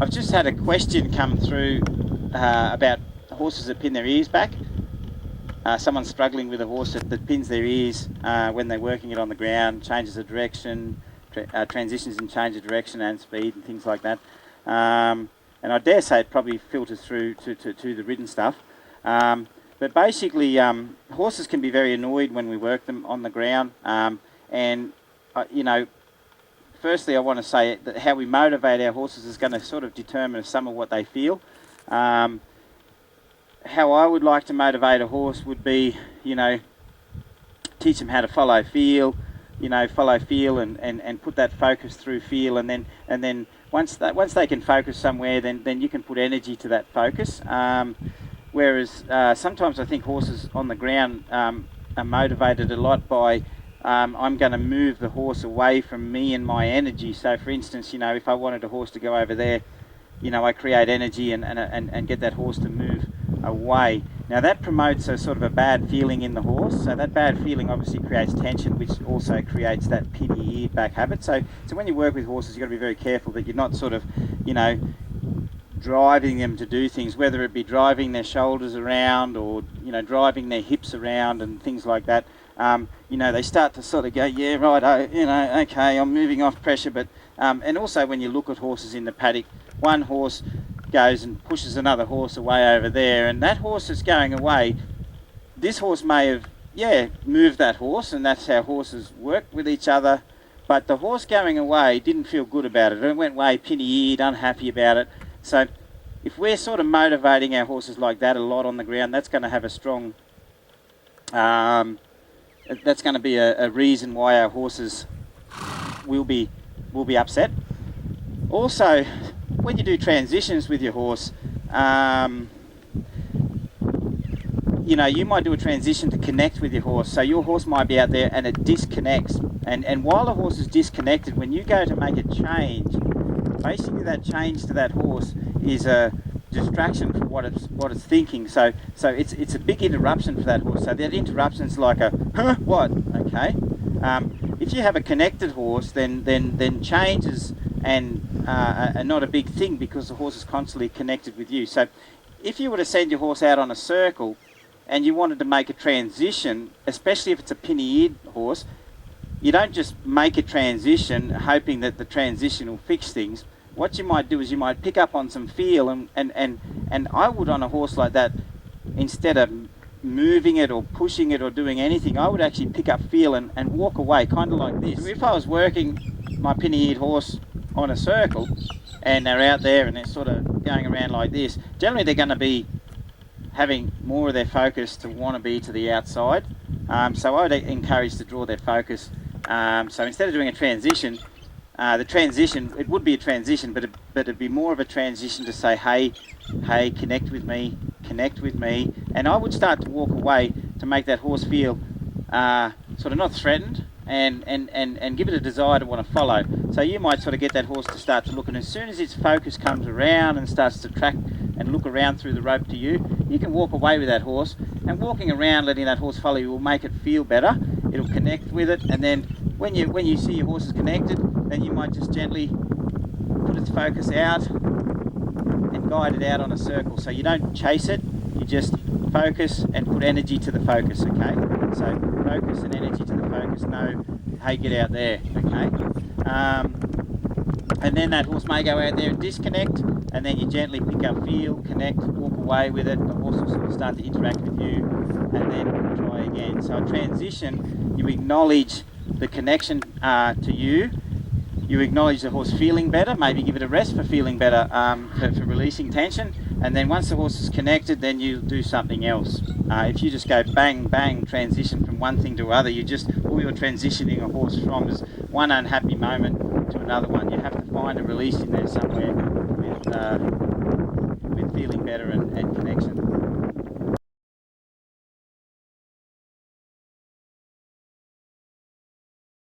I've just had a question come through about horses that pin their ears back. Someone's struggling with a horse that pins their ears when they're working it on the ground, changes the direction, transitions and change of direction and speed and things like that. And I dare say it probably filters through to the ridden stuff. But basically, horses can be very annoyed when we work them on the ground. You know, firstly, I want to say that how we motivate our horses is going to sort of determine some of what they feel. How I would like to motivate a horse would be, you know, teach them how to follow feel, and put that focus through feel, and then once they can focus somewhere, then you can put energy to that focus. Whereas sometimes I think horses on the ground are motivated a lot by I'm going to move the horse away from me and my energy. So for instance, you know, if I wanted a horse to go over there, you know, I create energy and get that horse to move away. Now that promotes a sort of a bad feeling in the horse. So that bad feeling obviously creates tension, which also creates that pinny-eared back habit. So when you work with horses, you've got to be very careful that you're not sort of, you know, driving them to do things, whether it be driving their shoulders around or, you know, driving their hips around and things like that. You know, they start to sort of go, yeah, right, you know, okay, I'm moving off pressure. But and also when you look at horses in the paddock, one horse goes and pushes another horse away over there, and that horse is going away. This horse may have, moved that horse, and that's how horses work with each other. But the horse going away didn't feel good about it. It went away pinny-eared, unhappy about it. So if we're sort of motivating our horses like that a lot on the ground, that's going to have a strong, that's going to be a reason why our horses will be upset. Also, when you do transitions with your horse, you know, you might do a transition to connect with your horse. So your horse might be out there and it disconnects. And while the horse is disconnected, when you go to make a change, basically that change to that horse is a distraction from what it's thinking. So it's a big interruption for that horse. So that interruption is like a, huh, what? Okay. If you have a connected horse, then changes and are not a big thing because the horse is constantly connected with you. So if you were to send your horse out on a circle and you wanted to make a transition, especially if it's a pinny-eared horse, you don't just make a transition hoping that the transition will fix things. What you might do is you might pick up on some feel, and I would, on a horse like that, instead of moving it or pushing it or doing anything, I would actually pick up feel and walk away, kind of like this. If I was working my pinny-eared horse on a circle and they're out there and they're sort of going around like this, generally they're going to be having more of their focus to want to be to the outside. So I would encourage to draw their focus. So instead of doing a transition, it would be a transition, but it'd be more of a transition to say, hey, connect with me, and I would start to walk away to make that horse feel sort of not threatened, and give it a desire to want to follow. So you might sort of get that horse to start to look, and as soon as its focus comes around and starts to track and look around through the rope to you, you can walk away with that horse, and walking around letting that horse follow you will make it feel better. It'll connect with it, and then when you see your horse is connected, then you might just gently put its focus out and guide it out on a circle. So you don't chase it, you just focus and put energy to the focus, okay? So focus and energy to the focus, no, hey, get out there, okay? And then that horse may go out there and disconnect, and then you gently pick up feel, connect, walk away with it, the horse will sort of start to interact with you, and then try again. So a transition, you acknowledge the connection to you, you acknowledge the horse feeling better, maybe give it a rest for feeling better, for releasing tension, and then once the horse is connected, then you do something else. If you just go bang, bang, transition from one thing to other, all you're transitioning a horse from is one unhappy moment to another one. You have to find a release in there somewhere with feeling better and connection.